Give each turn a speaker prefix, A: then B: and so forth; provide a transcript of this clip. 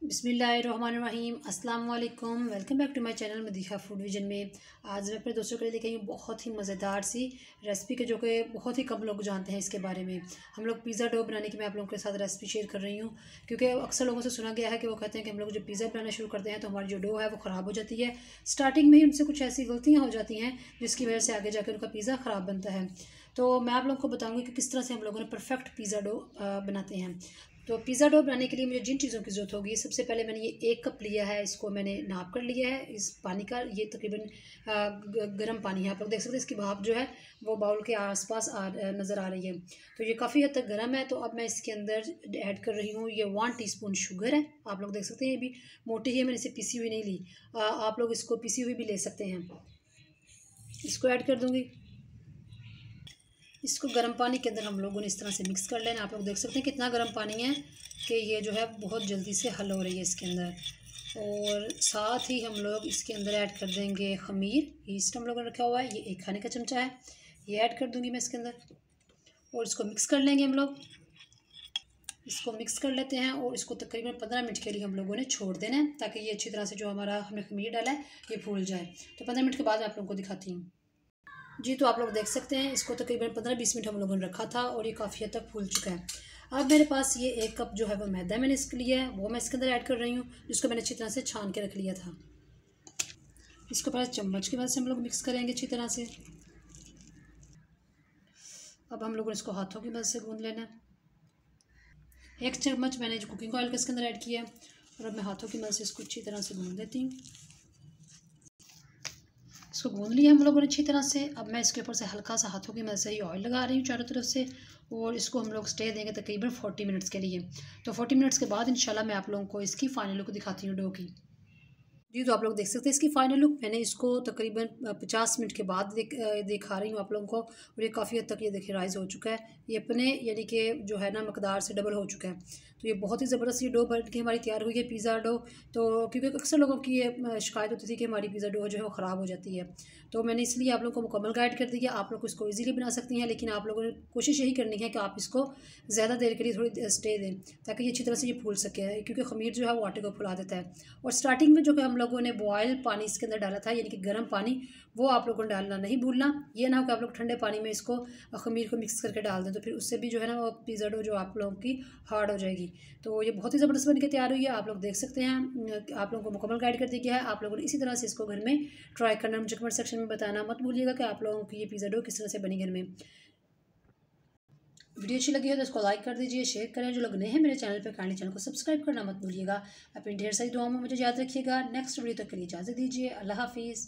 A: बिस्मिल्लाहिर्रहमानिर्रहीम अस्सलाम वालेकुम। Welcome back to my channel Madiha food vision में। आज मैं अपने दोस्तों के लिए लेके आई हूँ बहुत ही मज़ेदार सी रेसिपी के जो कि बहुत ही कम लोग जानते हैं इसके बारे में। हम लोग पिज़्ज़ा डो बनाने की मैं आप लोगों के साथ रेसिपी शेयर कर रही हूँ, क्योंकि अक्सर लोगों से सुना गया है कि वो कहते हैं कि हम लोग जब पिज़्ज़ा बनाना शुरू करते हैं तो हमारी जो डो है वो ख़राब हो जाती है। स्टार्टिंग में ही उनसे कुछ ऐसी गलतियाँ हो जाती हैं जिसकी वजह से आगे जाकर उनका पिज़्ज़ा ख़राब बनता है। तो मैं आप लोगों को बताऊँगी कि किस तरह से हम लोगों ने परफेक्ट पिज़्ज़ा डो बनाते हैं। तो पिज़्ज़ा डो बनाने के लिए मुझे जिन चीज़ों की ज़रूरत होगी, सबसे पहले मैंने ये 1 कप लिया है, इसको मैंने नाप कर लिया है इस पानी का। ये तकरीबन गर्म पानी है, आप लोग देख सकते हैं इसकी भाप जो है वो बाउल के आसपास नज़र आ रही है। तो ये काफ़ी हद तक गर्म है। तो अब मैं इसके अंदर ऐड कर रही हूँ, ये 1 टीस्पून शुगर है। आप लोग देख सकते हैं ये भी मोटी है, मैंने इसे पिसी हुई नहीं ली। आप लोग इसको पिसी हुई भी ले सकते हैं। इसको ऐड कर दूँगी। इसको गर्म पानी के अंदर हम लोगों ने इस तरह से मिक्स कर लेना। आप लोग देख सकते हैं कितना गर्म पानी है कि ये जो है बहुत जल्दी से हल हो रही है इसके अंदर। और साथ ही हम लोग इसके अंदर ऐड कर देंगे ख़मीर। ईस्ट हम लोगों ने रखा हुआ है, ये 1 खाने का चमचा है, ये ऐड कर दूँगी मैं इसके अंदर। और इसको मिक्स कर लेंगे हम लोग। इसको मिक्स कर लेते हैं और इसको तकरीबन 15 मिनट के लिए हम लोगों ने छोड़ देना है, ताकि ये अच्छी तरह से जो हमारा हमने ख़मीर डाला है ये फूल जाए। तो 15 मिनट के बाद मैं आप लोगों को दिखाती हूँ। जी, तो आप लोग देख सकते हैं इसको तकरीबन 15-20 मिनट हम लोगों ने रखा था और ये काफ़ी हद तक फूल चुका है। अब मेरे पास ये 1 कप जो है वो मैदा मैंने इसके लिए है, वो मैं इसके अंदर ऐड कर रही हूँ, जिसको मैंने अच्छी तरह से छान के रख लिया था। इसको पहले चम्मच की मदद से हम लोग मिक्स करेंगे अच्छी तरह से। अब हम लोगों ने इसको हाथों की मदद से गूँध लेना है। 1 चम्मच मैंने जो कुकिंग ऑयल का इसके अंदर ऐड किया है और अब मैं हाथों की मदद से इसको अच्छी तरह से गूँध लेती हूँ। इसको गूँध लिया हम लोगों ने अच्छी तरह से। अब मैं इसके ऊपर से हल्का सा हाथों की मदद से ये ऑयल लगा रही हूँ चारों तरफ से, और इसको हम लोग स्टे देंगे तकरीबन 40 मिनट्स के लिए। तो 40 मिनट्स के बाद इंशाल्लाह मैं आप लोगों को इसकी फ़ाइनल लुक दिखाती हूँ डो की। जी, तो आप लोग देख सकते हैं इसकी फ़ाइनल लुक। मैंने इसको तकरीबन 50 मिनट के बाद दिखा रही हूँ आप लोगों को, और ये काफ़ी हद तक ये देखिए राइज़ हो चुका है। ये अपने यानी कि जो है ना मकदार से डबल हो चुका है। तो ये बहुत ही ज़बरदस्त ये डो बन के हमारी तैयार हुई है पिज़्ज़ा डो। तो क्योंकि अक्सर लोगों की ये शिकायत होती थी कि हमारी पिज़्ज़ा डो जो है वो ख़राब हो जाती है। तो मैंने इसलिए आप लोगों को मुकम्मल गाइड कर दी है। आप लोग इसको ईज़िली बना सकती हैं, लेकिन आप लोगों ने कोशिश यही करनी है कि आप इसको ज़्यादा देर के लिए थोड़ी स्टे दें, ताकि ये अच्छी तरह से ये फूल सके, क्योंकि ख़मीर जो है वो आटे को फुला देता है। और स्टार्टिंग में जो कि हम लोगों ने बॉयल पानी इसके अंदर डाला था, यानी कि गर्म पानी, वो आप लोगों को डालना नहीं भूलना। ये ना हो कि आप लोग ठंडे पानी में इसको ख़मीर को मिक्स करके डाल दें, तो फिर उससे भी जो है ना वो पिज़्ज़ा डो जो आप लोगों की हार्ड हो जाएगी। तो ये बहुत ही ज़बरदस्त बन के तैयार हुई है। आप लोग देख सकते हैं, आप लोगों को मुकम्मल गाइड कर दी गया है। आप लोगों ने इसी तरह से इसको घर में ट्राई करना। मुझे कमेंट सेक्शन में बताना मत भूलिएगा कि आप लोगों की ये पिज़्ज़ा डो किस तरह से बनी घर में। वीडियो अच्छी लगी हो तो इसको लाइक कर दीजिए, शेयर करें। जो लोग नए हैं मेरे चैनल पर, काइंडली चैनल को सब्सक्राइब करना मत भूलिएगा। अपनी ढेर सारी दुआओं में मुझे याद रखिएगा। नेक्स्ट वीडियो तक के लिए इजाज़त दीजिए। अल्लाह हाफिज़।